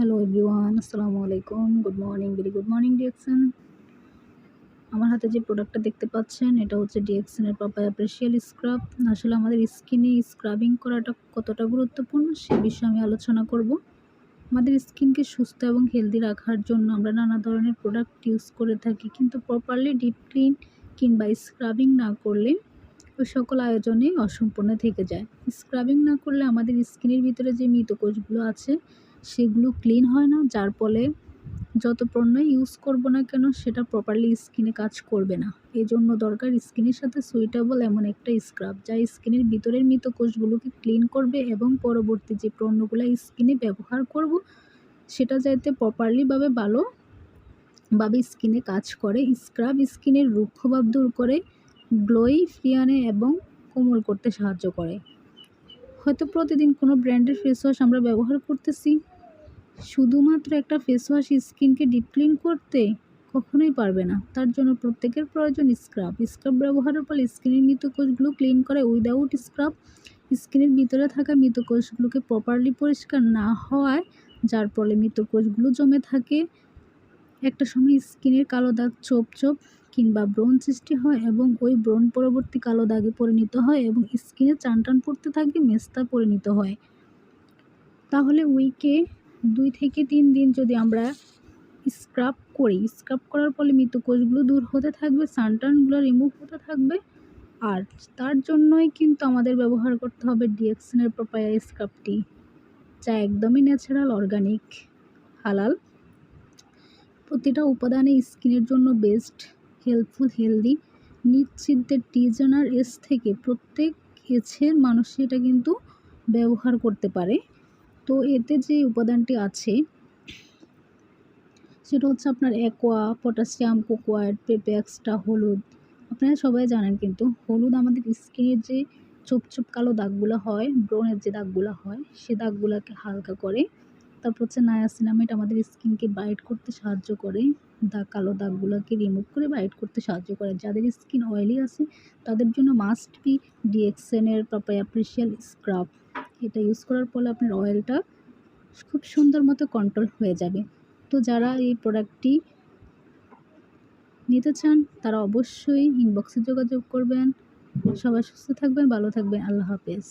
Hello everyone, আসসালামু আলাইকুম। Good morning, very good morning DXN. আমার হাতে যে প্রোডাক্টটা দেখতে পাচ্ছেন এটা হচ্ছে ডিএক্সএনের পাপায়া ফেশিয়াল স্ক্রাব। আসলে আমাদের স্কিনে স্ক্রাবিং করাটা কতটা গুরুত্বপূর্ণ সে বিষয়ে আমি আলোচনা করব। আমাদের স্কিনকে সুস্থ এবং হেলদি রাখার জন্য আমরা নানা ধরনের প্রোডাক্ট ইউজ করে থাকি, কিন্তু প্রপারলি ডিপ ক্লিন কিংবা স্ক্রাবিং না করলে ওই সকল আয়োজনে অসম্পূর্ণ থেকে যায়। স্ক্রাবিং না করলে আমাদের স্কিনের ভিতরে যে মৃত কোষগুলো আছে সেগুলো ক্লিন হয় না, যার ফলে যত পণ্য ইউজ করব না কেন সেটা প্রপারলি স্কিনে কাজ করবে না। এই জন্য দরকার স্কিনের সাথে সুইটেবল এমন একটা স্ক্রাব যা স্কিনের ভিতরের মৃত কোষগুলোকে ক্লিন করবে এবং পরবর্তী যে পণ্যগুলো স্কিনে ব্যবহার করব সেটা যাতে প্রপারলিভাবে ভালোভাবে স্কিনে কাজ করে। স্ক্রাব স্কিনের রুক্ষভাব দূর করে, গ্লোই ফিরিয়ে আনে এবং কোমল করতে সাহায্য করে। হয়তো প্রতিদিন কোনো ব্র্যান্ডের ফেস ওয়াশ আমরা ব্যবহার করতেছি, শুধুমাত্র একটা ফেস ওয়াশ স্কিনকে ডিপ ক্লিন করতে কখনোই পারবে না। তার জন্য প্রত্যেকের প্রয়োজন স্ক্রাব। স্ক্রাব ব্যবহারের ফলে স্কিনের মৃত কোষগুলো ক্লিন করে। উইদাউট স্ক্রাব স্কিনের ভিতরে থাকা মৃত কোষগুলোকে প্রপারলি পরিষ্কার না হওয়ায় যার ফলে মৃত কোষগুলো জমে থাকে। একটা সময় স্কিনের কালো দাগ, ছোপ ছোপ কিংবা ব্রণ সৃষ্টি হয় এবং ওই ব্রণ পরবর্তী কালো দাগে পরিণত হয় এবং স্কিনে টান পড়তে থাকে, মেস্তা পরিণত হয়। তাহলে উইকে 2 থেকে 3 দিন যদি আমরা স্ক্রাব করার ফলে মৃত কোষগুলো দূর হতে থাকবে, সানটানগুলো রিমুভ হতে থাকবে। আর তার জন্যই কিন্তু আমাদের ব্যবহার করতে হবে ডিএক্সএনের পাপায়া স্ক্রাবটি, যা একদমই ন্যাচারাল, অর্গানিক, হালাল। প্রতিটা উপাদানে স্কিনের জন্য বেস্ট, হেল্পফুল, হেলদি। নিশ্চিন্তের টিজনার এস থেকে প্রত্যেক এজের মানুষ এটা কিন্তু ব্যবহার করতে পারে। তো এতে যে উপাদানটি আছে সেটা হচ্ছে আপনার অ্যাকোয়া, পটাশিয়াম, কোকোয়াট, পেপে এক্সট্রা, হলুদ। আপনারা সবাই জানেন কিন্তু হলুদ আমাদের স্কিনের যে ছোপ ছোপ কালো দাগগুলো হয়, ব্রণের যে দাগগুলো হয় সে দাগগুলোকে হালকা করে। তারপর হচ্ছে নায়াসিনামেট আমাদের স্কিনকে ব্রাইট করতে সাহায্য করে, কালো দাগগুলোকে রিমুভ করে ব্রাইট করতে সাহায্য করে। যাদের স্কিন অয়েলি আছে তাদের জন্য মাস্ট বি ডিএক্সএনের পাপায়া ফেশিয়াল স্ক্রাব। এটা ইউজ করার ফলে আপনার অয়েলটা খুব সুন্দর মতো কন্ট্রোল হয়ে যাবে। তো যারা এই প্রোডাক্টটি নিতে চান তারা অবশ্যই ইনবক্সে যোগাযোগ করবেন। সবাই সুস্থ থাকবেন, ভালো থাকবেন। আল্লাহ হাফেজ।